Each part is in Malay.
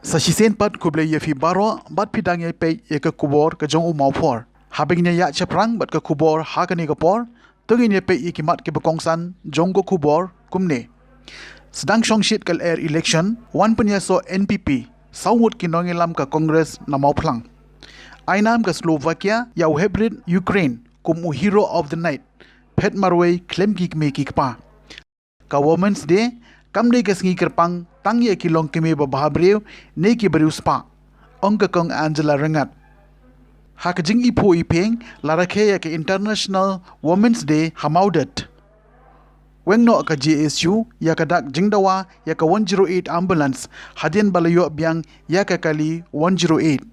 Sa sisen pat kuble ye fi baro bat pidang ye pe ye ke kubor ke jong umau por. Habing ya chaprang bat ke kubor ha ke ni ke por. Tungin ye pe ye kimat ke bekongsan jong ko kubor kumne. Sedang shongshit kal air election wan punya so NPP sawut kinongilam ka Congress na mau plang. Ainam ka Slovakia yau hybrid Ukraine kum u hero of the night. Pet marway klem gik me kikpa. Ka Women's Day kamde ke sengi kerpang tang ye kilong kime babahabriu ne ki beriu spa. Ongka kong Angela Rengat. Hak jing ipo ipeng larakhe ya ke International Women's Day hamaudet. Wengno ka GSU ya ka dak jingdawa ya ka 108 ambulance hadian balayo biang ya ka kali 108.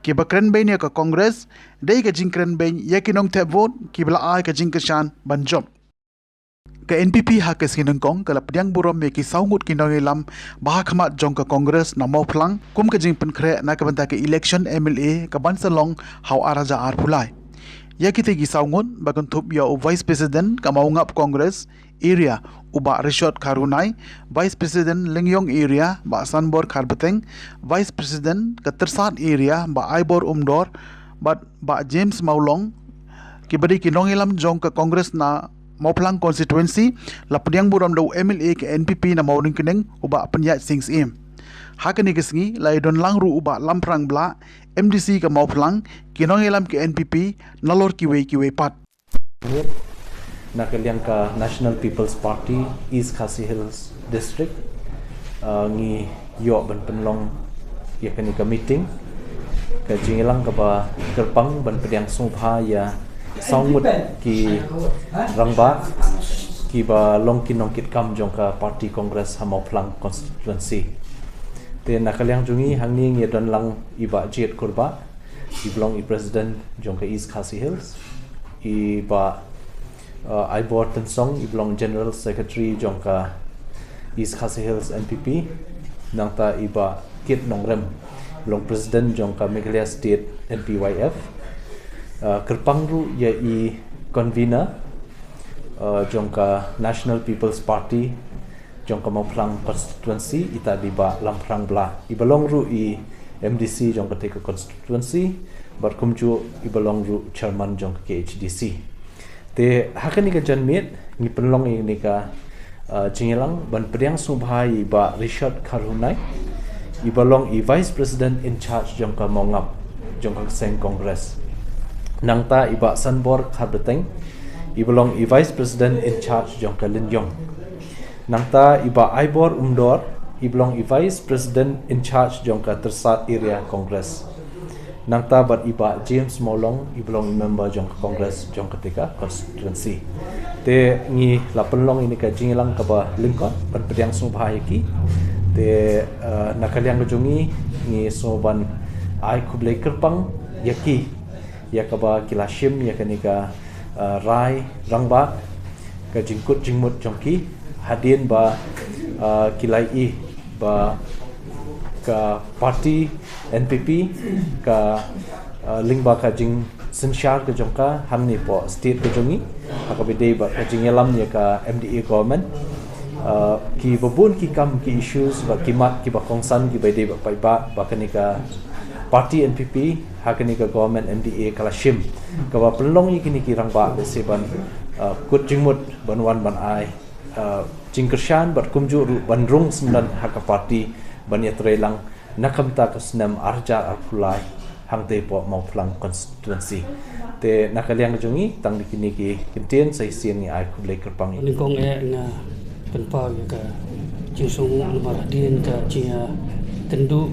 Ki bakren bain ya ka Congress dai ka jingkren bain ya kinong te vote ki bala ai ka jingkashan banjob. Ke NPP hak ke sinengkong kalap diang burom me ki saungut kinong ilam bah khamat jong ka Congress na mau plang kum ka jing penkre na ka banta ke election MLA ka bansalong hau araja ar pulai. Ya kita gi saungut bagun thup ya Vice President ka mau ngap Congress area uba Rishot Karunai, Vice President Lingyong area ba Sanbor Kharbeteng, Vice President ka Tersat area ba Aibor Umdor ba James Maulong ki badi kinong ilam jong ka Congress na Mauplang constituency lapdiang buram daw MLA ke NPP na mauring keneng uba penyat sings im. Hakani kesengi lai don langru uba lamprang bla MDC ke Mauplang kinong ilam ke NPP nalor kiwe pat. Nakaliang ka National People's Party East Khasi Hills District ngi yo ban penlong ya kani ka meeting ka jingilang ka ba kerpang ban pediang sungpha ya saungut ki rangba ki ba longkin nongkit kam jong ka party congress hamau plang constituency te nakaliang jungi hangni ngi don lang iba jet kurba iblong i president jong ka East Khasi Hills iba Aibor Tensong iblong general secretary jong ka East Khasi Hills NPP nangta iba kit nongrem long president jong ka Meghalaya State NPYF kerpang ru ya i convener jong ka National People's Party jong ka Mauplang constituency ita diba lamprang bla ibalong ru i MDC jong ka Teka constituency barkumju ibalong ru chairman jong ka KHDC te hakani ka janmit ni penlong ini ka jingilang ban pediang subhai ba Rishot Karunai ibalong i vice president in charge jong ka Mongap jong ka Seng Congress nangta iba Sanbor Kharbeteng ibalong i vice president in charge jong ka Lingyong nangta iba Aibor Umdor ibalong i vice president in charge jong ka Tersat area Congress nangta bat iba James Maulong ibalong member jong ka Congress jong ka Teka constituency te ngi lapenlong ini ka jingilang ka ba Lincoln ban pediang subhai ki te nakaliang jungi ngi soban ai kublai kerpang yaki ya kaba kilashim ya kanika rai rangba ka jingkut jingmut jongki hadin ba kilai i ba ka party NPP ka lingba ka jing sensyar ka jongka hamni po state ka jongi akabide ba ka jingelam ya ka MDA government ki babun ki kam ki issues ba kimat ki ba kongsan ki bide ba paiba ba kanika party NPP hakani ka government MDA kalashim ka ba pelong ikini kirang ba seban kut jingmut banwan ban ai jingkershan bat kumju bandrung semdan haka party ban yatrelang nakamta kasnam arja apulai hangte po Mauplang constituency te nakaliang jungi tang dikini ki kintien sai sian ni ai kublai kerpang lingkong na penpa ka jingsung maradin ka chia tendu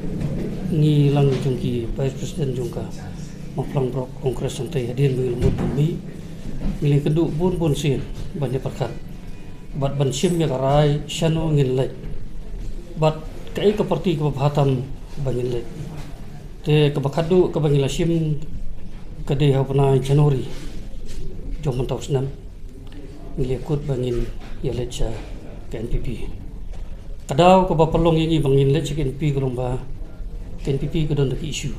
ngi lang jungki vice president jungka Mauplang Brok Kongres santai hadir mengilmut bumi miling keduk bun sin banyak perkat bat ban sim ya karai shano ngin lek bat kai ka parti ka bahatam bangin lek te ka bakadu ka bangila sim ka de hapna Januari jom mentau senam ngilekut bangin ya lecha ke NPP kadau ka bapalong ini bangin lek ke NPP golomba NPP ko don isu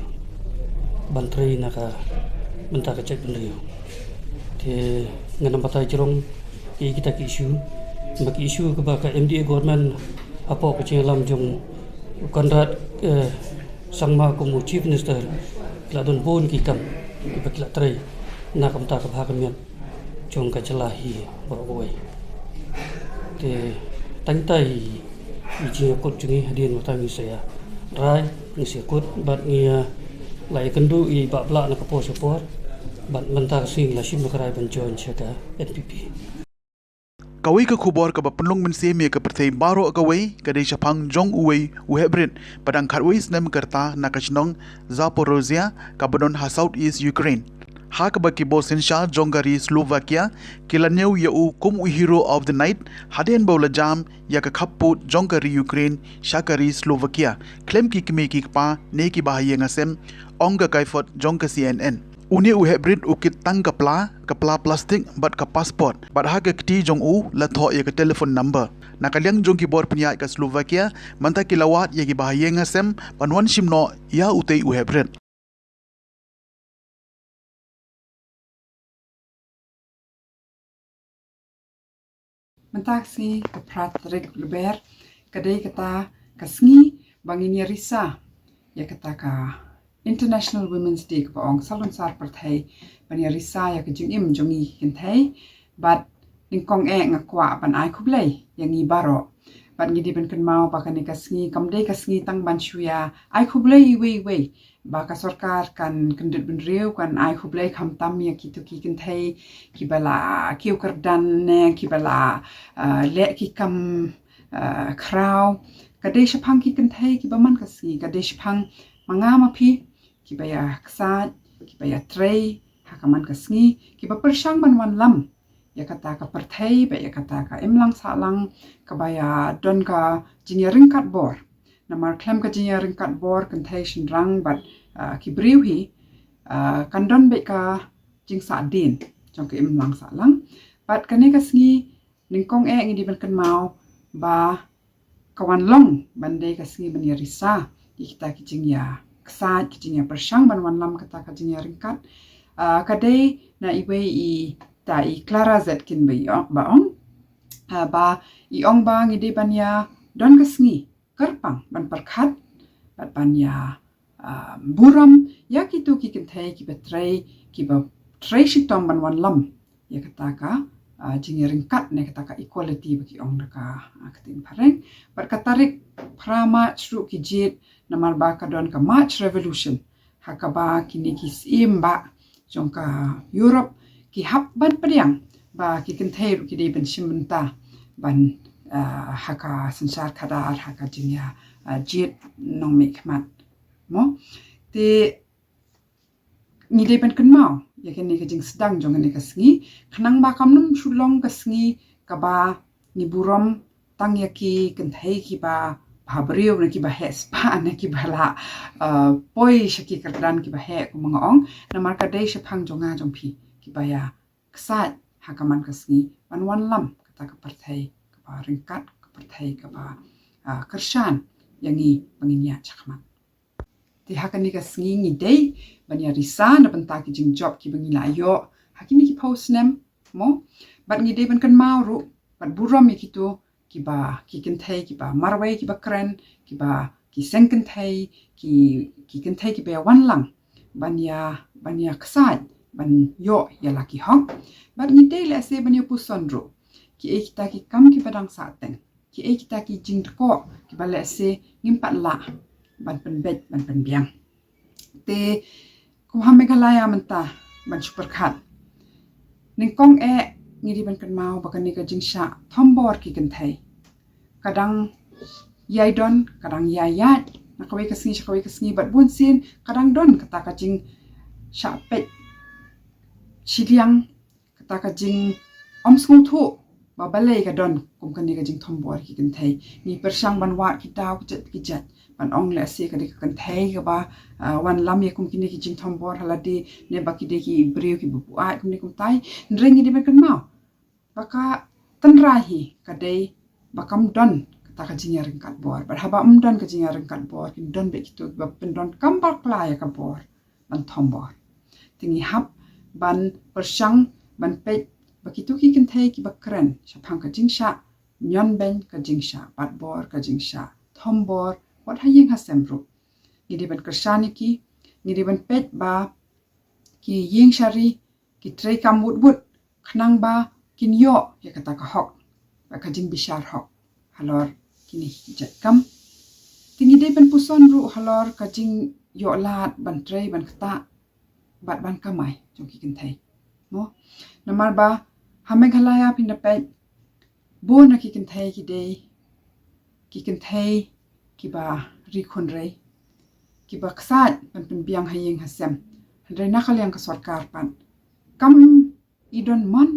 bantrai naka benta ka cek beliau te nganam patay jerong kita ki isu baki isu ke baka MDA government apa ko chengalam jong Konrad Sangma Kumu Chief Minister kila don bon ki kam ki kila trai na kam ta ka bhagamian chong ka jalahi borowai te tantai iji kot jungi hadin matangi saya rai ni sekut bat ni lai kendu I ba bla na ka po support bat mentar sing la sim karai ban join chaka NPP Kawai ke kubor ke penlong mensi me ke pertai baro kawai ke dei Japang jong uwei uhebrit padang khatwei snem kerta na kachnong Zaporozhia ka badon ha South East Ukraine. Ha ke baki Bosnia jonggari Slovakia kilaneu yeu kum hero of the night haden bola jam ya ke khaput jonggari Ukraine shakari Slovakia klem ki kimi ki pa ne ki bahaya ngasem ong ka kaifot jong ke CNN. Uni uhebrit ukit tang kapla plastik bat ka passport bat ha ke kti jong u la tho ye ke telephone number nakaliang jong ki bor pnya ka Slovakia manta kilawat ye ki bahaya ngasem panwan simno ya utei uhebrit Mentaksi ke Patrick Luber kadai kata kasngi bangin ya risa ya kata ka International Women's Day ka ong salon sar perthai bani risa ya ke jingim jongi kenthai bat ningkong ngakwa pan ai khublai yang i baro bat ngidi ben kan mau ba kan kasngi kamdei kasngi tang ban shuya ai khublai we ba ka sarkar kan kendut ben riu kan ai khublai kham tam ya kitu ki kenthai ki bala kiu kardan ne ki bala le ki kam kraw kadai shapang ki kenthai ki baman kasngi kadai shapang mangama pi ki baya ksat ki baya tray hakaman kasngi ki ba persyang ban wan lam ya kata ka perthai ba ya kata ka imlang salang ka baya don ka jinya ringkat bor namar klem ka jinya ringkat bor kenthai shin rang bat ki briuhi kan don be ka jing sa din jong ka imlang salang bat kane kasngi ningkong ngi di ban kan mau ba kawan long bandai kasngi ban ya risa kita kijing ya ksat kijing ya persyang ban wan lam kata kijing ya ringkat kadai na iwe I ta I Clara Zetkin ba ong ba I ong ba ngide ban ya don kasngi kerpang ban perkhat bat ban ya buram ya kitu ki kenthai ki betray ki ba tray shitom ban wan lam ya kata ka jing ya ringkat ne kata ka equality bagi ong ka katin pareng bat katarik prama chru ki jit namar ba ka don ka March Revolution hakaba kini ki simba jong ka Europe ki hap ban pediang ba ki kenthai ki de ben simenta ban haka sansar kadar haka jinya jit nong mekmat mo te ni de ben kenmau ya kini ka jing sedang jong ni ka sngi khnang ba kamnum shulong ka sngi ka ba ni burom tang ya ki kenthai ki ba Habrio na ki ba spa na ki bala poi shaki kardan ki ba he ko mga ong na marka dei shapang jonga jongpi ki ba ya ksat hakaman kasngi ban wan lam kata ka parthai ka ba ringkat ka parthai ka ba kershan yangi panginya chakman ti hakani kasngi ni dei ban ya risa na banta ki jing job ki bangila yo hakini ki post nem mo bat ngi dei ban kan mauru bat buram ki tu ki ba ki kenthai ki ba marwai ki ba kren ki ba ki seng kenthai ki kenthai ki ba wan lang ban ya ksat ban yo ya laki hok ban ni dei la se ban yo pusondro ki kita ki kam ki padang saten ki kita ki jing ko ki ba la se ngimpat la ban pen bet ban pen biang te ku ha megalaya menta ban super khat ningkong ngiri ban kan mau bakan ni ka jingsha thombor ki kenthai kadang yai don kadang yayat nakawai kasngi bat bun sin kadang don kata ka jing sha pet chiliang kata ka jing om sung thu ba balai ka don kum kan ni ka jing thombor ki kenthai ni persyang ban wat ki daw ki jat ban ong le se ka de kan thai ka ba wan lam ye kum kini ki jing thombor haladi ne ba ki de ki brio ki bu a kum ni kum tai nrengi de ban kan mau baka tanrahi kadai bakam don kata ka jing ringkat bor bar haba don ka jing ringkat bor kin don be kitu ba pendon kambal klaya ka bor ban thombor tingi hap ban persyang ban pe bakitu ki kenthai ki bakren shapang ka jingsha nyon ben ka jingsha bat bor ka jingsha thombor wat haying hasem ru ngidi ban kershani ki ngidi ban pet ba ki ying shari ki trei kam wut khnang ba kin yo ya kata ka hok ba kajing bishar hok halor kini jet kam tingi de ban puson ru halor kajing yo lat ban trei ban kata bat ban kamai jong ki kin thai mo namar ba hameghalaya pinda pe bona ki kin thai ki ba ri khon rei ki ba ksat ban pin biang hayeng hasem rei nakalyang ka sarkar pan kam idon mon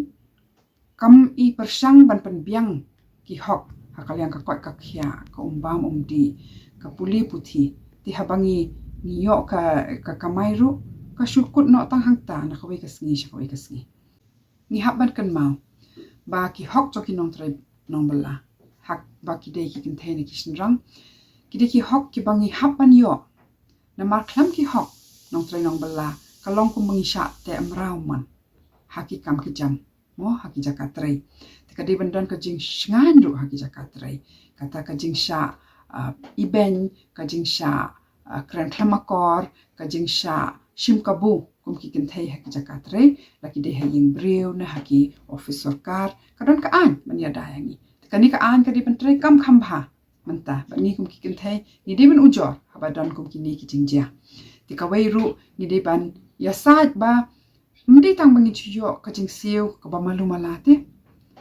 kam i persang ban pen biang ki hok hakalyang ka koi ka khia ka umbam umdi ka puli puthi ti habangi niyo ka kamairu ka syukut no tang hangta na kawai ka sngi ni haban kan mau ba ki hok cho ki nong trai nong bala hak ba ki dei ki kin thene ki shinrang ki de ki hok ki bangi haban yo na mar klam ki hok nong trai nong bala kalong ku mengisha te amrau man haki kam ki jam mo haki jakatrai tika di bandan ka jing shngan ru haki jakatrai kata ka jing sha iben ka jing sha kran klamakor ka jing sha shim kabu kum ki kin thai haki jakatrai laki de haying breu na haki office sarkar kadon ka an man ya dayangi tika ni ka an ka di bantrai kam khambha manta ba ni kum ki kin thai ni de ban ujor haba don kum ki ni ki jing ja tika wei ru ni de ban ya sat ba mdi tang bangi chuyo ka jing siu ka ba malu malate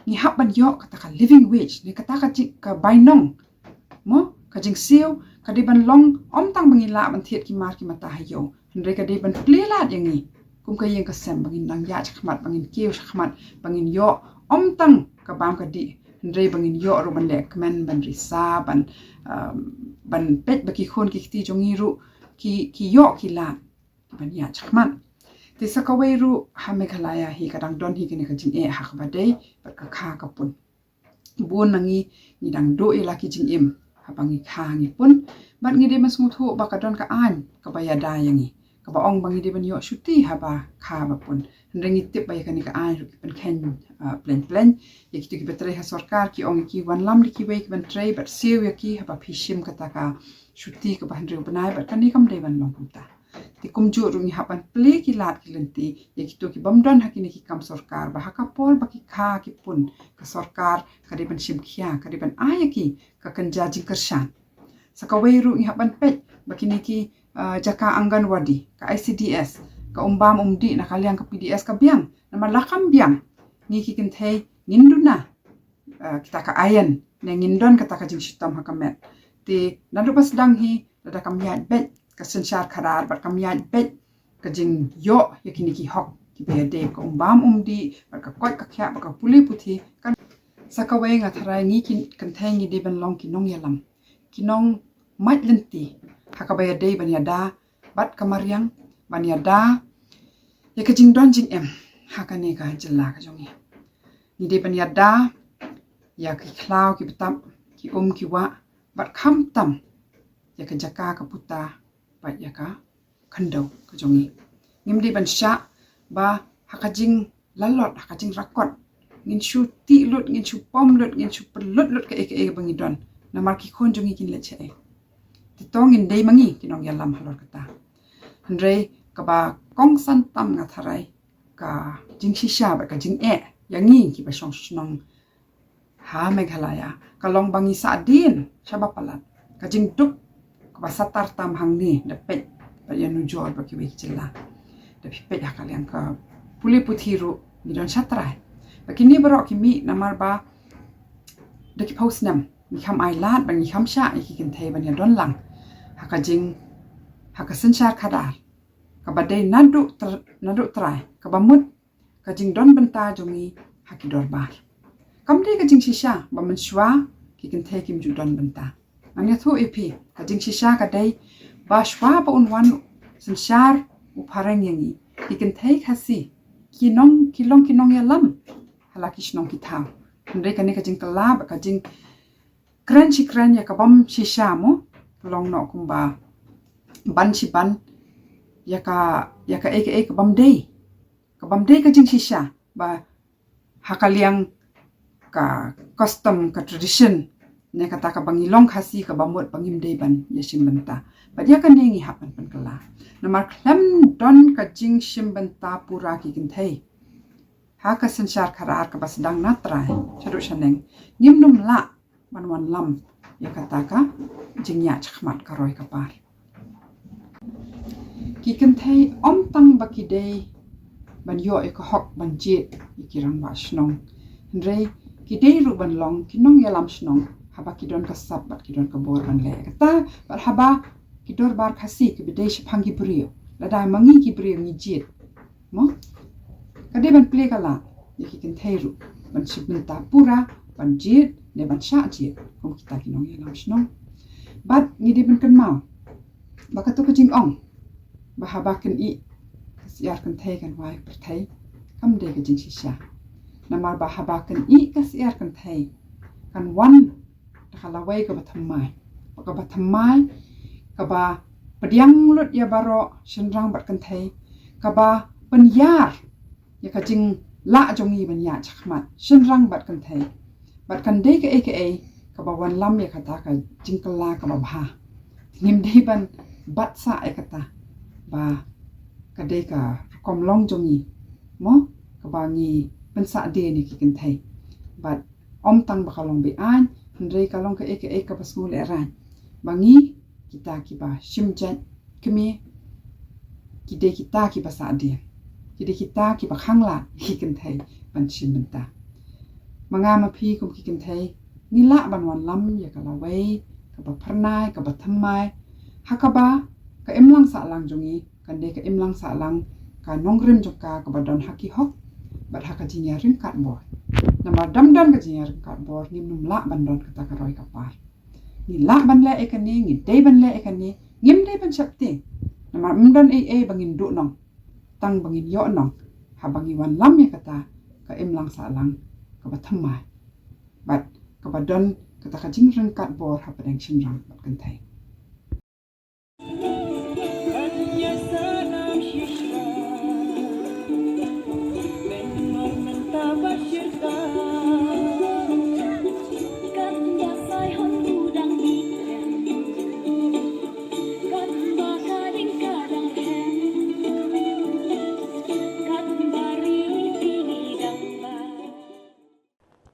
ni hab ban yo kata ka living wage ni kata ka bainong mo ka jing siu ka di ban long om tang bangi la ban thiet ki mar ki mata hayo hndre ka di ban plelat yang ni kum ka yeng ka sem bangin nang ya chkhmat bangin kiu chkhmat bangin yo om tang ka bam ka di hndre bangin yo ro ban lek men ban risa ban pet baki khon ki ti jongi ru ki yo ki la ban ya chkhmat ti sakawai ru hameghalaya hi kadang don hi kini kajing hak badai berka kha kapun bun nangi ni dang do laki jing im habangi kha ngi pun bat ngi de mas nguthu ba kadon ka an ka baya da yangi ka ba ong bangi de ban yo shuti haba kha ba pun ndengi tip ba yakani ka an ru pen ken plan ya ki ki betre ha sarkar ki ong ki wan lam ki wei ki ban trai bat siu ya ki haba phishim kata ka shuti ka ban ru banai bat kani kam de ban long puta ti kumju rungi hapan ple ki lat ki lenti ya ki to ki bamdon hakini ki kam sarkar ba hakapol ba ki kha ki pun ka sarkar kadiban shimkhia kadiban ayaki ka kanja jingkershan sakawai ru ngi hapan pet bakini ki jaka anganwadi ka ICDS ka umbam umdi na kalyang ka PDS ka biang na malakam biang ni ki kinthei nginduna kita ka ayan na ngindon kata ka jing shitam hakamet ti nadu pas dang hi dada kam yat bet ka sensyar kharar bat kam yat bet ka jing yo yakini ki hok ki be de ka umbam umdi bat ka koi ka khya ba ka puli puthi kan sakawai nga tharai ngi kin kan thai ngi de ban long ki nong yalam ki nong mat lenti hakabaya de ban yada bat kamariang ban yada ya ka jing don jing em hakane ka jilla ka jongi ni de ban yada ya ki khlaw ki betam ki ki wa bat kham tam ya ka jaka ka puta bat ya ka khandau ka jongi ngimdi ban sha ba hakajing lalot hakajing rakot ngin shu ti lut ngin shu pom lut ngin shu pelut ka eke bangidon namar ki khon jongi kin leche ti tong in dei mangi kinong yalam halor kata handrei ka ba kong san tam nga tharai ka jing shisha ba ka jing yangi ki ba shong shnong ha meghalaya ka long bangi sa din shaba palat ka jing duk ka ba satar tam hang ni da pet ba yanu jor ba ki wi chilla da pet hakaliang ka puli puthiru ni don shatrai bakini barok ki mi namar ba da ki post nam mi kham ai lat bang mi kham sha ki kin thei ban ya don lang hakajing hakasan shar khadar ka badai nadu trai ka bamut ka jing don banta jongi haki dor bar kam de ka jing shisha ba man shwa ki kin thei kim ju don banta an ya thu epi ka jing shisha ka dai ba shwa ba unwan san shar u parang yangi ki kin thei khasi kilong ya lam halaki shnong ki thau ndai ka ne ka jing kala ba ka jing kran ya ka bam shisha mo long no kumba ban si ban ya ka eke bam dei ka jing shisha ba hakaliang ka custom ka tradition ne kata ka bangi long khasi ka bamut bangim deban ya shimbenta badia ka nengi hapan penkala namar klem don ka jing shimbenta pura ki kinthei ha ka sensyar kharar ka basdang natrai charu shaneng ngimnum la wan lam ya kata ka jingya chkhmat karoi kapar ki kinthei om tang baki dei ban yo ek hok ban jit ikirang ba shnong ndrei ki dei ru ban long kinong ya lam shnong haba kidon ka sap bat kidon ka bor ban le kata bat haba kidor bar khasi ke bidai shphangi brio la dai mangi ki brio ni jit mo kade ban play kala yaki kin thairu ban shibinta pura ban jit ne ban sha jit kom kita kinong ya lam shnong bat ni de ban kan mau baka to ka jing ong ba haba kan I kasiar kan thai kan wai per thai kam de ka jing shisha namar ba haba kan I kasiar kan thai kan wan kalawai ka batamai ka ba pediang lut ya baro shenrang bat kan thai ka ba penyar ya ka jing la jongi banya chakmat shenrang bat kan thai bat kan de ka aka ka ba wan lam ya kata ka jing kala ka ba bha nim de ban bat sa e kata ba ka de ka kom long jongi mo ka ba ngi pensa de ni ki kan thai bat om tang ba kalong be an Hendrai kalong ke eka pas ngule ran. Bangi kita kiba shimjan kemi kide kita kiba sadia. Kide kita kiba khangla kiken thai ban shimbenta. Mangama phi kum kiken thai nila ban wan lam ya kalawai ka ba pharnai ka ba thammai hakaba ka emlang sa lang jongi kan de ka emlang sa lang ka nongrim joka ka ba don haki hok bat haka jinya rim kat boy. Nama dam ka jinya rim kat boy ni num la ban don kata ka roi kapar. Ni la ban le ekani ni de ban le ekani ngim de ban chapti. Nama mdan bangin du nong tang bangin yo nong ha bangi wan lam ya kata ka emlang sa lang ka ba thammai bat ka ba don kata ka jing rim kat boy ha padang shinrang bat kan thai.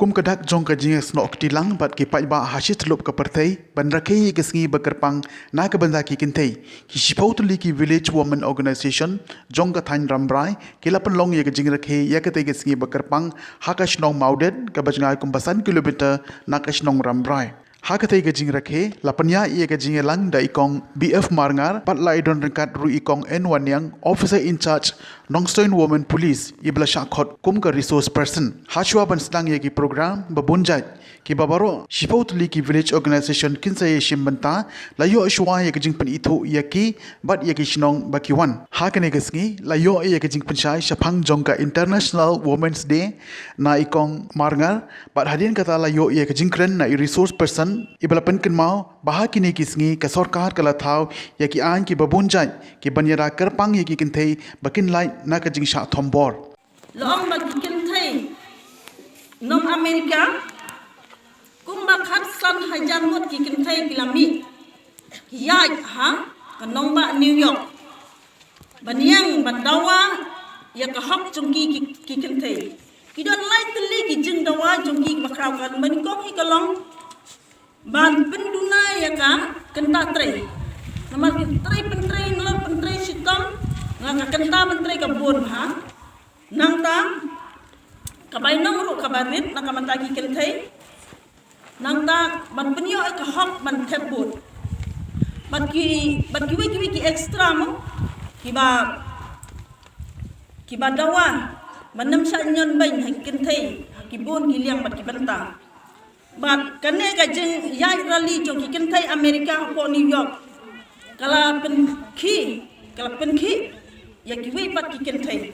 Kum kadak jong ka jinges no tilang bat ki pai ba hashit lup ka pertai ban rakhi ke sngi bakarpang na ka banda ki kintai ki shipotuli ki village women organization jong ka thain rambrai ki lapan long ye ka jing rakhi ya ka te ke sngi bakarpang hakash nong maudet ka bajngai kum basan kilometer na kash nong rambrai Hakatai gajing rakhe lapanya ia gajing lang da ikong BF Marngar patla idon rengkat ru ikong N1 yang officer in charge Nongstoin Women Police ibla shakhot kum ka resource person hachwa ban sedang ye ki program babunjat ki babaro shipotli ki village organization kinsa ye shimbanta layo ashwa ye gajing pen ithu ye ki bat ye ki shnong bakiwan hakane gasngi layo ye gajing penchai shaphang jongka International Women's Day na ikong Marngar bat hadin kata layo ye gajing kren na resource person ibala penken mau bahakini kisngi ka sarkar kala thau ya ki an ki babunjai ki banyara karpang ye ki kinthei bakin lai na ka jing sha thombor long ba ki kinthei nom Amerika kumba khat san hajar mot ki kinthei kilami ya ha ka nom ba New York baniang bandawa ya ka hok jungki ki kinthei ki don lai tli ki jing dawa jungki makraw kan ban kong hi kalong ban penduna ya ka kenta tre namar tre pentre ngelor pentre sitom nga kenta pentre ka bon ha nang ta ka bai nong ru ka barit na ka mantaki kenthei nang ta ban penyo ka hok ban thebut ban ki wiki extra mo ki ba dawa manam sa nyon bain ha kenthei ki bon ki liang bat ki banta But kane ka jeng yai rally jong ki kentai Amerika po New York kala penki ya ki wi pat ki kentai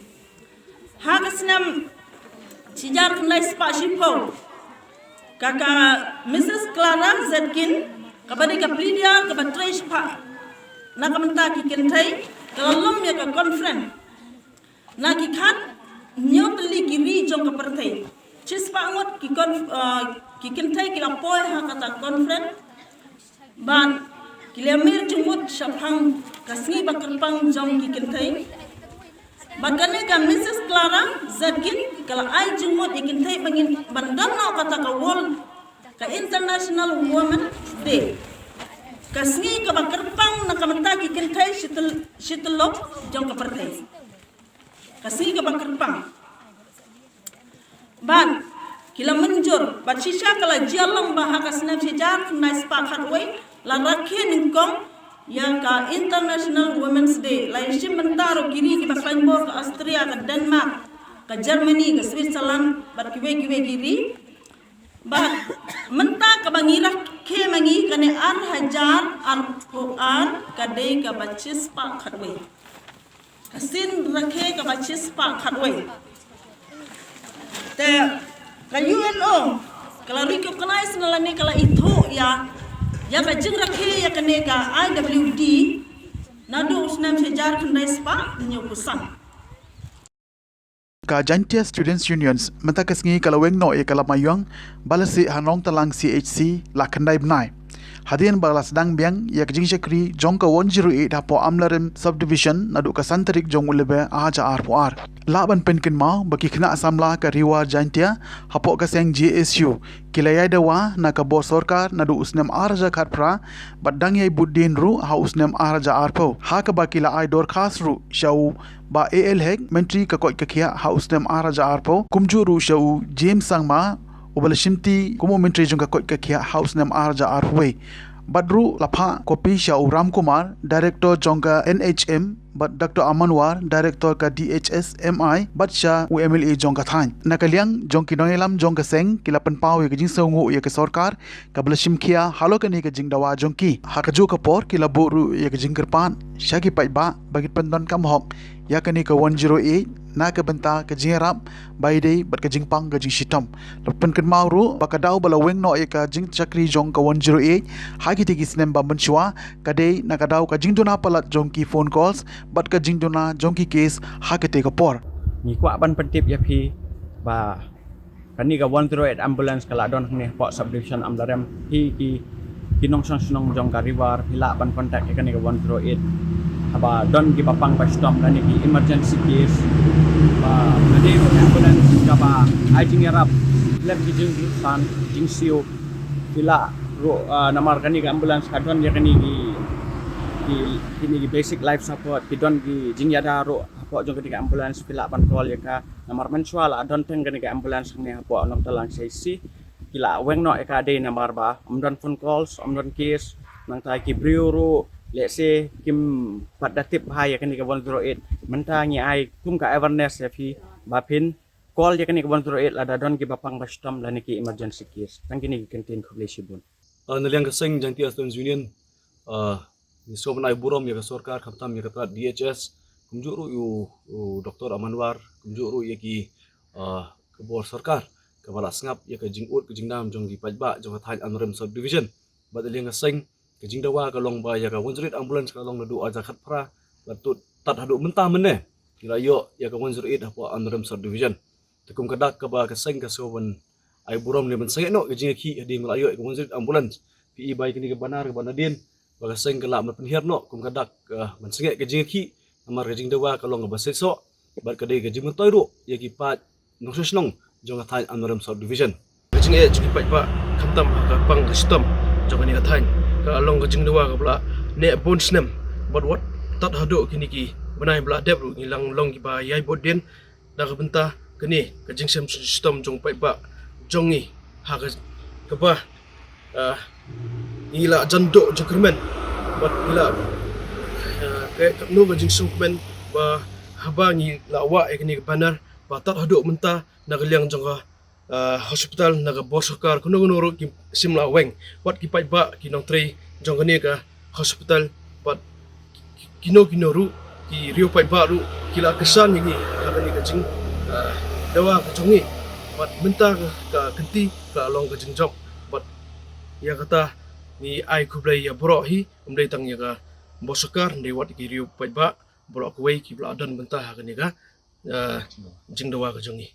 ha kasnam sijar knai spasi po kaka Mrs. Clara Zetkin kabadi ka plidia ka batrish pa na kamanta ki kentai kala lom ya ka conference na ki khat nyotli ki wi jong ka pertai chispa ngot ki kintai ki lapoy ha kata conference ban kilamir jumut shapang kasni bakerpang jong ki kintai bagane ka Mrs. Clara Zadkin kala ai jumut ikintai bangin bandam na kata ka world ka International Women's Day kasni ka bakerpang na kamata ki kintai shitlok jong ka partai kasni ka bakerpang ban kila menjur bat shisha kala jalang bahaka snap sejar nice pakat way la rakhe ningkong yang ka International Women's Day la shim mentaro kiri ki Frankfurt ka Austria ka Denmark ka Germany ka Switzerland bat kiwe kiri bat menta ka bangira ke mangi kane an hajar an Quran ka dei ka bachis pakat way kasin rakhe ka bachis pakat way te ka UNO kala recognize na ni kala itu ya ka jing rakhe ya kane ka IWD nadu usnam sejar khandai spa nyu kusang Ka Jantia Students Unions menta kasngi kala wengno e kala mayang balasi hanong talang CHC la khandai bnai hadian balas dang biang yak jing shakri jongka 108 hapo amlarim subdivision nadu ka santarik jong ulebe aja ar laban penkin mau baki khna asamla ka riwa Jantia hapo ka seng JSU kilayai dawa na ka bo sarkar nadu usnem arja khatpra badang yai buddin ru ha usnem arja arpo ha ka baki la ai dor khas ru shau ba AL hek mentri ka koi ka khia ha usnem arja arpo kumju ru shau James Sangma ubal shimti kumo mentri jong ka koi ka khia house name arja arwe badru lapha kopi shau Ram Kumar director jongka NHM but Dr. Amanwar director ka DHS MI batsha UMLA jongka thain nakaliang jongki noelam jongka seng kilapan pau ye jing songu ye ka sarkar ka blashim khia halokani ka jing dawa jongki hakaju ka por kilaburu ye ka jing kerpan shagi pai ba bagit pandon kam hok yakani ka 108 na ka benta ka jingrap bai dei bat ka jingpang ka jing shitam lapan kan mauru bakadaw bala weng no ka jing chakri jong ka 108 hagi tigi snem ba manchwa ka dei nakadaw ka jing duna palat jong ki phone calls bat ka jing duna jong ki case hakete ka por ni kwa ban pentip ya phi ba kani ka 108 ambulance kala don ne po subdivision amlarem hi ki kinong sang jong ka river hila ban contact kani ka 108 aba don ki papang ba stop kani ki emergency case ba kani ambulance ka ba ai jing yarap lem ki jing san jing siu hila ro namar kani ka ambulance ka don ya kani ki basic life support ki don ki jing yada ro apo jong kani ka ambulance hila ban call ya ka namar mensual adon teng kani ka ambulance ne apo nom talang sesi kila weng no ka day namar ba amdon phone calls amdon case nang tai ki briuro let's say kim padatip hai ya kani ka 108 menta ngi ai kum ka awareness ya phi ba pin call ya kani ka 108 la don ki bapang bastam la ni ki emergency case tang kini ki contain coverage bun naliang ka seng Jantia Students Union ni sob nai burom ya ka sarkar khaptam ya ka DHS kumjuru yu Dr. Amanwar kumjuru ya ki ka bor sarkar ka bala sngap ya ka jingut ka jingnam jong di pajba jong ka thain anrem subdivision badaliang ka seng ka jingdawa ka long ba ya ka 108 ambulance ka long nadu aja khatpra batut tat hadu mentah mene kila yo ya ka 108 apa anrem subdivision tekum kadak ka ba ka seng ka soban ai burom ne ban sengek no ka jinga ki hadi melayo ka 108 ambulance pi bai kini ka banar ka banadin ba ka seng ka la mat penhiar no kum kadak ban sengek ka jinga ki amar ka jingdawa ka long ba seso bar ka dei ka jing toy ro ya ki pat no sesnong jong ka thain anrem subdivision ka jinga chiki pat ba khamtam ka pang system jong ni ka thain ka long ka jingdawa ka bla ne bon snem but what tat hado kini ki banai bla dep ru ngilang long ki ba yai bodin da ka benta kini ka jingsem system jong pai ba jong ni ha ka ba ila jando jukremen but ila ka no ka jingsum men ba haba ni la wa kini ka banar ba tat hado menta na liang jong ka hospital naga borsokar kuno ro ki simla weng wat ki pai ba ki nong trei jong kani ka hospital but kino ru ki rio pai ba ru kila kesan ni kani ka jing dawa ka jongi but menta ka kenti ka long ka jing jong but ya kata ni ai kublai ya bro hi umdai tang ya ka borsokar ndai wat ki rio pai ba bro ko wei ki bla don menta kani ka jing dawa ka jongi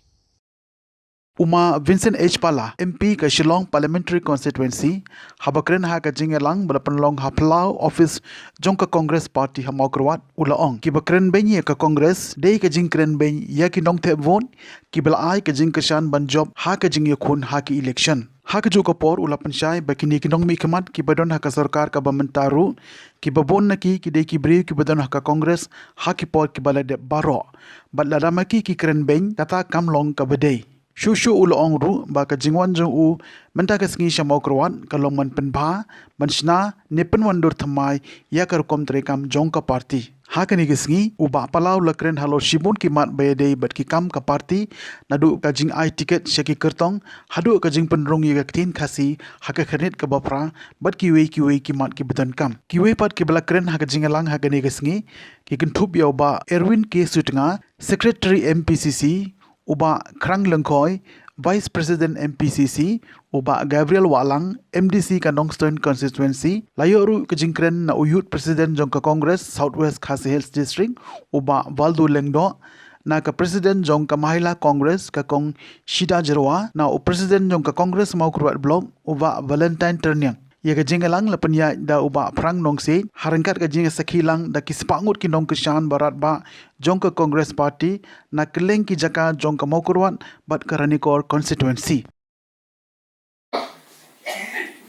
Uma Vincent H. Pala, MP ke Shillong Parliamentary Constituency, habakren ha ka jingelang balapanlong haplau office jong ka Congress Party hamau kerwat ulaong. Ki bakren benye ka Congress, dei ka jingkren ben ya ki nong te vote, ki belai ka jing kesan ban job ha ka jing yakun ha ki election. Ha ka jo kapor ula pensyai bakini ki nong mi kemat ki badon ha ka sarkar ka bamentaru, ki babon na ki dei ki beri ki badon ha ka Congress ha ki por ki balade baro. Bat ladamaki ki kren ben kata kamlong ka bedei. Shushu ulaong ru ba ka jingwan jong u menta ka sngi shamau kerwan kalong man penba manshna nepen wandur thamai ya kar kom trekam jong ka party. Ha ka ni sngi u ba palau lakren halo shibun ki mat bayadei bat ki kam ka party nadu ka jing ai ticket shaki kertong hadu ka jing penrong ya tin khasi ha ka khnit ka bapra bat ki wei ki mat ki betan kam. Ki wei pat ki balakren ha ka jingalang ha ka ni sngi ki kintup ya ba Erwin K Sutnga Secretary MPCC uba Krang Lengkoi, Vice President MPCC, uba Gabriel Walang, MDC ka Nongstoin Constituency, layoru ke jingkren na uyut President jong ka Congress Southwest Khasi Hills District, uba Valdo Lengdo, na ka President jong ka Mahila Congress ka kong Shida Jerwa, na u President jong ka Congress Maukurwat Block, uba Valentine Ternyang. Ya ka jingalang lapanya da uba prang nongse harangkat ka jinga sakhilang da kispangut ki nong keshan barat ba jong ka Congress Party na keleng ki jaka jong ka Maukurwan bat ka Ranikor constituency.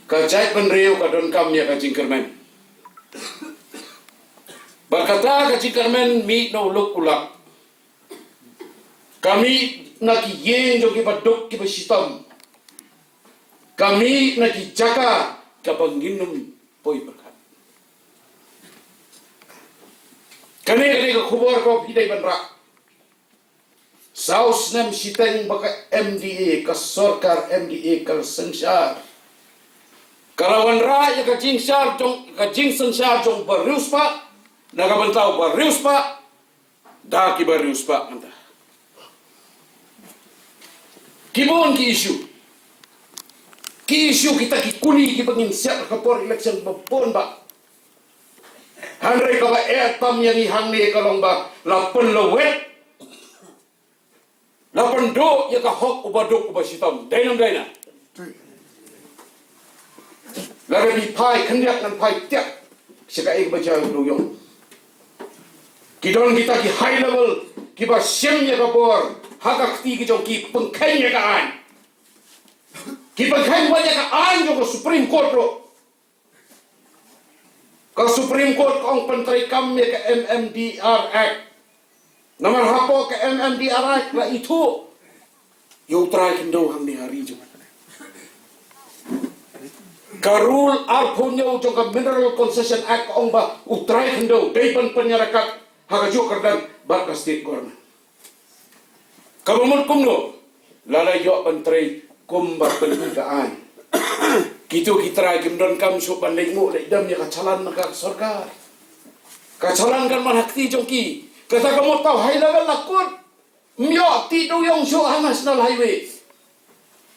Ka jai penriu ka don kam ya ka jingkermen. Berkata ka jingkermen mi no luk ulak. Kami nak yeng jong ki baduk ki basitam. Kami nak jaka kabanginum poi berkat. Kani ka khubor ko pidai banra. Saus nem siteng baka MDA ka sorkar MDA kal sensar. Karawan ra ya ka jing sensar jong barius pa nagabantau barius pa da ki barius pa anta. Kibon ki issue. Ki isu kita ki kuni ki pengin siap kapor election babon ba. Handai ka ba tam yang ihang ni kalong ba lapen lewet. Lapen do ya ka hok ubaduk ubasitam. Dainam daina. Laga di pai kenyak nan pai tiak. Sika ik baca duyong. Kidon kita ki high level ki ba sem ya kapor. Haka kti ki jong ki pengkai ya ka an. Kita kan banyak an juga Supreme Court lo. Ke Supreme Court kong penteri kami ke MMDR Act. Nomor hapo ke MMDR Act lah itu. Yo try kendo hang ni hari juga. Karul arpunyo juga Mineral Concession Act kong ba utray kendo daypan penyarakat hagajuk kerdan bakal state government. Kamu kumno lalai yo penteri kumbar pendidikan. Gitu kita kimdon kam sopan lemu ledam ya kacalan nak sorkar. Kacalan kan manakti jongki. Kata kamu tahu high level lakut. Myo ti do yang so national highway.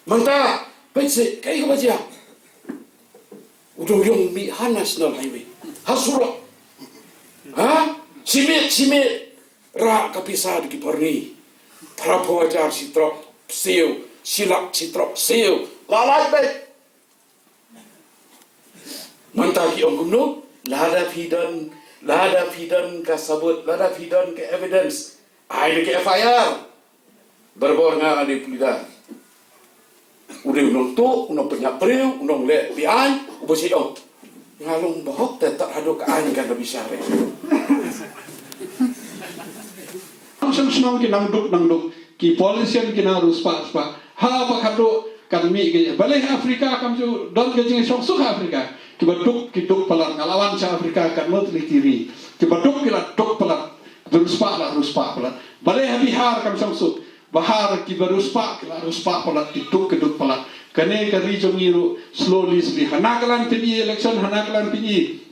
Manta petse kai ko baca. Udo yang mi national highway. Hasuro. Ha? Simit ra kapisa di kiporni. Trapo ajar sitro seo silap citrok seo lalai baik mantaki om gumno lada fidan ka sabut lada fidan ke evidence ai ke FIR berbor nga ade pulida udah unong tu unong penyapreu unong le bian ubosi ong ngalung bahok tak hado ka an kan bisa re senang ki nangduk ki polisian ki na ruspa ha pakado kami ke balai Afrika kam ju don ke jing sok suk Afrika ki baduk palat ngalawan sa Afrika kan mot litiri ki baduk ki la duk palat ruspa palat balai Bihar kam sok suk bahar ki ruspa palat ki duk palat kane ka region ngiru slowly hanakalan pini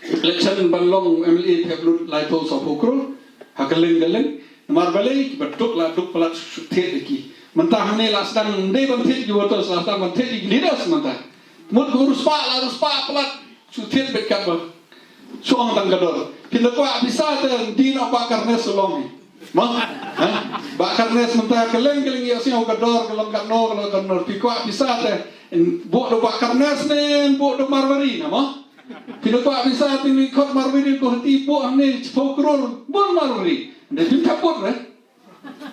election balong MLA peblut laito so pokro hakaleng marbalai baduk palat suthe ki mentah ni lasdan ndai banthit ki wotos lasdan banthit ki leaders mentah mut ruspa pelat suthit bekat ba suang tang gador kinda ko bisa te din apa karne solong Mo? Ba karnes mentah keleng-keleng ya sing gador kelong kadno pikwa bisa teh. Bu do ba karnes ne bu do marwari na mo? Pinakwa bisa tin ikot marwari ko tipo amne fokrol bon marwari. De pintapot re.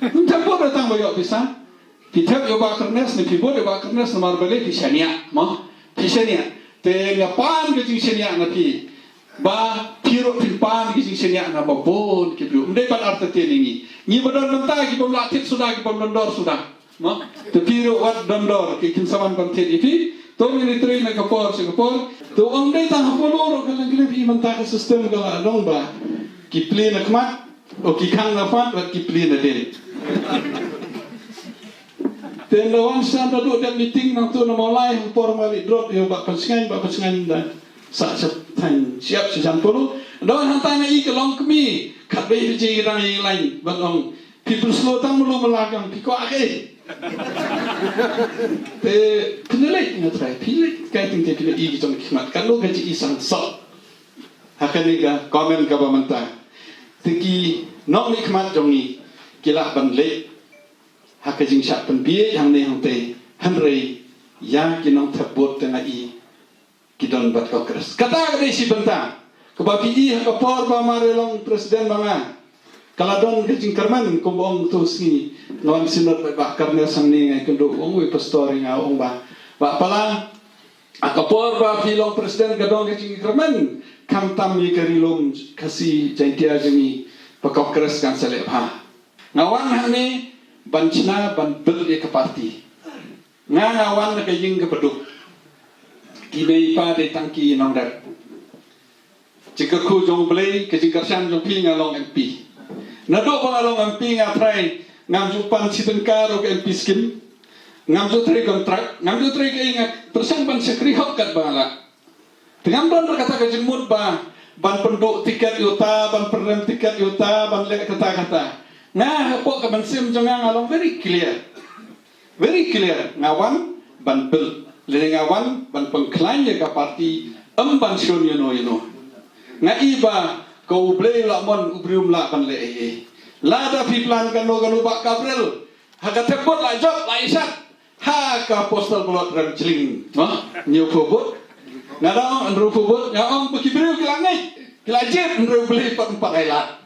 Pintapot re tang bayo bisa. Pitap yo ba karnes ne pibo de ba karnes na marwari pisania mo? Pisania. Te ya pan ke pisania na pi. Ba piro pilpan ki sing na babon ki bro ndai ban arta teningi ni bodon mentah ki bom latit sudah ki bom dondor sudah no te piro wat dondor ki kin saman ban te ipi to ni tre na kapor singapore to ang dai ta hapoloro kalang kile bi mentah sistem kala dong ba ki pli na kmat o ki kang na fat wat ki pli na den ten lawan sa da do dat meeting nang tu na mulai por mali drop yo ba pensengan dan thành siap sejampuru don hantana I kelong kemi kat bei ji rang yang lain balong people slow tang mulu melakang piko ake te penelek ngatrai pilek kai ting te pilek I jong khmat kalau gaji isang so hakani ga komen ka bamanta tiki nok ni khmat jong ni kila ban le hakajing syak pen bie yang ne hang te hanrei ya kinong thabot tanga I Kidon bat Kongres. Kata kadai si bentang. Kebapi I kapor ba marelong presiden banga. Kaladon kejing kerman kumbong tu sini. Lawan sinot ba karna sangni ngai kendo ongwe pastori nga ong ba. Ba pala akapor ba pilong presiden gadong kejing kerman kam tam mi kerilom kasi jantia jemi ba Kongres kan sele ha. Ngawan hani ban Cina ban bel ke parti. Ngawan kejing kepeduk. Kini pa de tangki nong dak. Jika ku jong beli kejingkarsan jong pi ngalong MP. Nado pangalong MP ngatrai ngam jupan sitengkar ke MP skim. Ngam ju tri kontrak, ngam ju tri ke ingat persang ban sekri hok kat bala. Dengan ban kata kejing mud ban penduk tiket yuta, ban perem tiket yuta, ban lek kata-kata. Nah, pok ke ban sim jong ngalong very clear. Very clear ngawan ban bel Lengawan ban pengklaim ya ka parti ban sion yono. Nga iba ko blay la mon ubrium la ban le la da pi plan kan no ba kabrel ha ka tebot la job la isat ha ka postal blot ram chling ma nyu pobot nga da andro pobot ya om bekibriu kilangai kilajet andro blay pat la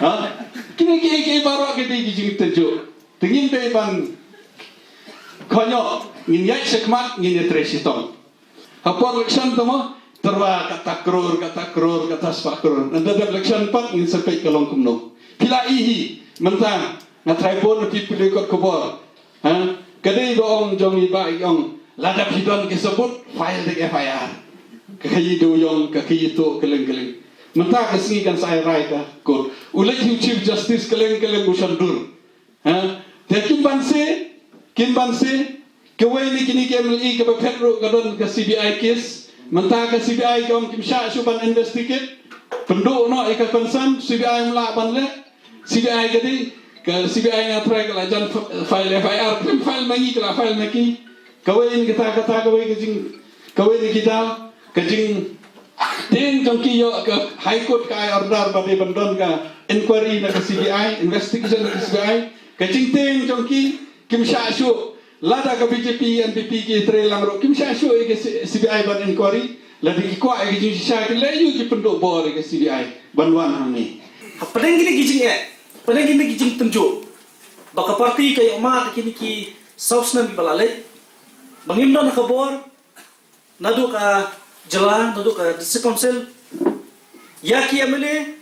ha kini ki baro ke di jing tejo tingin be ban konyo ngin yai sekmat ngin tresitong hapor leksan tama terwa kata kror kata spakror nanda da leksan pat ngin sampai kelong kumno pila ihi mentang ngatraipon pi pilekot kobor ha kadai doong jong iba yong lada pidon kesebut file de FIR kayi do yong kayi to keleng mentang kesingi kan saya right kod ulek chief justice keleng usandur ha tekim banse Kawai ni kini KMLI ke Petro kadon ke CBI case mentah ke CBI kom kimsha suban investigate penduk no ika concern CBI mula ban le CBI jadi ke CBI ngatrai ke lajan file FIR krim file mangi ke file maki kawai ni kita kawai ni kita kejing tin jongki yo ke high court ka order bade bandon ka inquiry na ke CBI investigation na ke CBI kejing tin jongki kimsha su lada ke BJP NPP ki trelang ro kim sha shu ke CBI ban inquiry ladi ki kwa ke jing sha ke leyu ki penduk bor ke CBI banwan hamni padang gini gijing penju baka parti kay umat kini ki sausna bi balale bangimdon ka bor nadu ka jala nadu ka district council ya ki MLA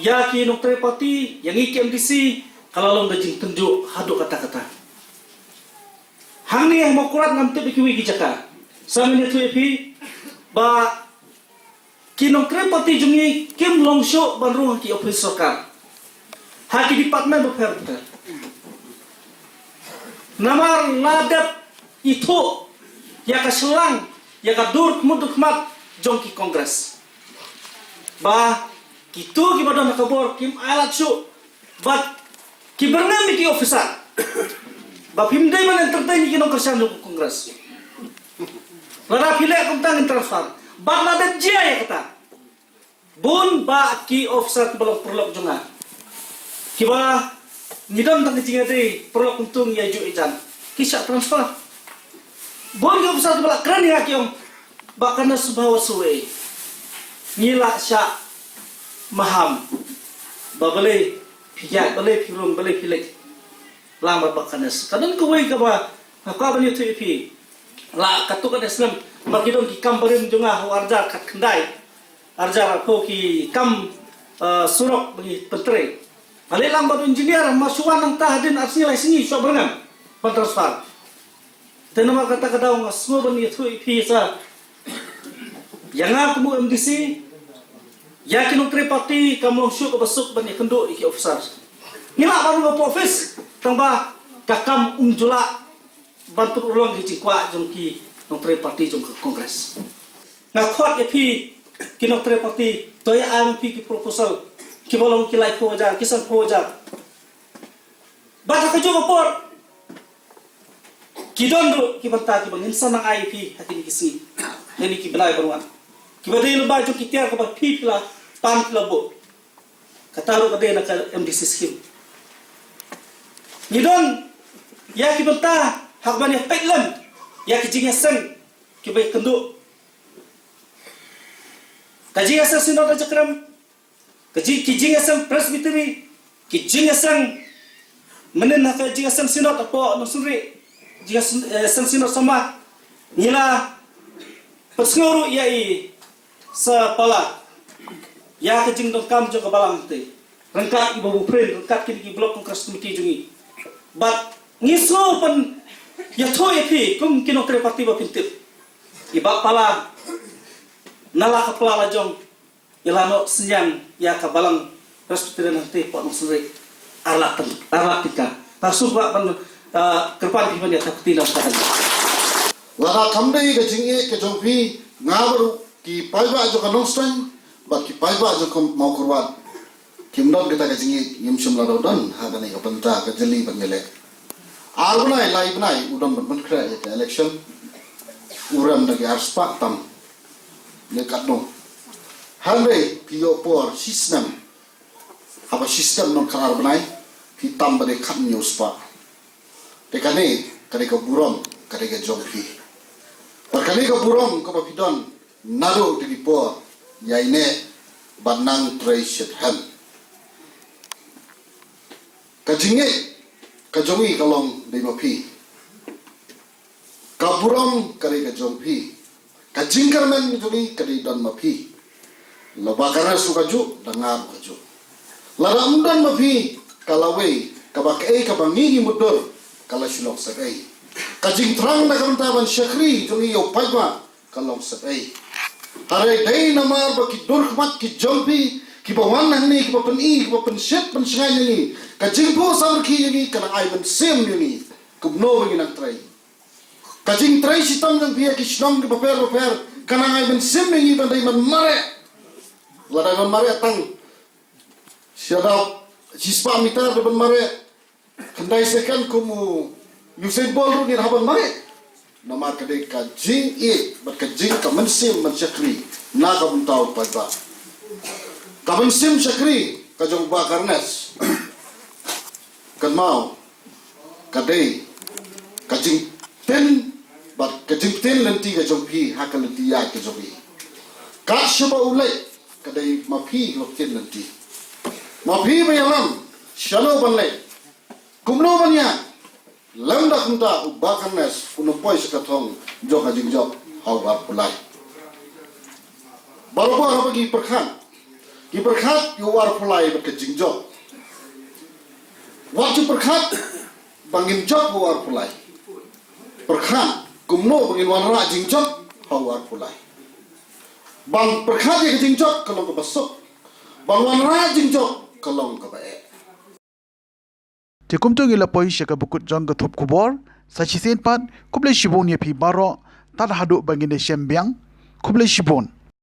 ya ki noktre parti yang ki MDC kalalong gijing penju hadu kata-kata Hangni yang makurat ngamte bikiwi gijaka. Samanya tu epi ba kinong krepati jungi kim longsho banruang ki office sokar. Haki department beperta. Namar ladap itu ya kaselang ya kadur muduk mat jongki kongres. Ba kitu ki badam kabor kim alat su bat ki bernam ki officer. Bapim day man entertain kinong kersan ng kongres. Lara pila kung tangin transfer. Bak na dat jia ya kata. Bun ba ki officer balok perlok junga. Kiba nidam tang jinga dei pro untung ya ju ijan. Kisah transfer. Bon ga besar bala kran ya kyong bakana subhawa suwe. Nila sya maham. Babale pijak bale pirung bale pilek. Lama bakanas. Kadang kuwe ka ba ka ba ni tu pi. La katukan Islam makidon ki kambarin junga ho arjar kat kendai. Arjar ko ki kam surok bagi pentre. Ale lambat engineer masuan nang tahdin asni lai sini so berenam transfer. Tenama kata kadang semua bani tu pi sa. Yang aku mu MDC yakin untuk parti kamu syuk besuk bani kenduk iki officer. Nila baru ke office tambah kakam jula bantu ulang di cikwa jongki nontre parti jong ke kongres. Ngakot epi ki nontre parti toya am pi ki proposal ki bolong ki lai poja kisan poja. Bata ka jo por ki dondo ki banta ki bangin sanang IP hati ni kisi. Neni ki belai baruan. Ki badai lo baju ki tiar ka ba pi pila pan pila bo. Kataru ka de na ka MDC scheme. Ni don ya ki banta hak bani peklan ya kijing sen ki baik kenduk kaji sen sinod jakram kaji kijing sen presbytery kijing sen menen na kaji sen sinod apo no sunri jing sen sinod sama nila persnguru yai sa pala ya kijing dong kam jo kabalang te rangkat ibu pren rangkat ki blok kongres komiti jungi but ngiso pen ya thoi phi kum kinokre parti ba pintip iba pala nala kepala lajong ilano senyang ya kabalang presbyterian nanti pak musri arlatika tasubwa ban kerpan ki ban ya takti na tahan lada kamdei ga jinge ke jongpi ngabaru ki paiba jo kanong streng ba ki paiba jo kom mau kurwan kimdon kita ga jinge yimsum lado dan hagani ka panta ka jeli bangele Arbunai lai bunai udam berbentra ya election uram dagi arspa tam lekat no hanre pio por sistem apa sistem non karar bunai hitam bade kat nyuspa tekane kade ka burom kade ka jongpi perkane ka burom ka papidon nado digi por yaine banang treasure han kajinge kajongi kalong di mapi kaburam kari kajongpi kajingkarmen jongi kari dan mapi labakara sukaju dengar kaju ladam dan mapi kalawe kabakai kabangi mudur kala shulok sakai kajing terang na kamantaban syakri jongi yo paiba kalong sakai hare dai namar baki durkhmat ki jongpi ki bawan ni ki bapen ki bapen shet pen shangai ni kajing po saur ki ni kana ai ben sem ni kubno bagi nak trai kajing trai sitam jang pia ki shnong ki paper kana ai ben sem ni bandai man mare ladai man mare tang siadap sispa mitar ben mare kendai second kumu Usain Bolt ni haban mare namar kadai kajing bat kajing ka man sem man syakri na ka buntau pada kaban sim syakri kajong bakarnes kan mau kadai kajing ten bat kajing ten nanti kajong pi hakal nanti ya kajong pi kat syaba ulai kadai mapi lok ten nanti mapi bayalam shalo banlai kumno banya lamda kunta bakarnes kuno poi sekatong jok kajing jok hawar pulai baru apa bagi perkan ki berkat you are pulai ke jingjok waktu berkat bangin jok you are pulai berkat kumno bangin wanra jingjok you are pulai bang berkat ke jingjok kalau ke besok bang wanra jingjok kalau ke bae Tikum tu gila poi syaka bukut jang ke thup kubor sachi sen pat kuble shibon ye phi baro tad hadu bangin syembyang kuble shibon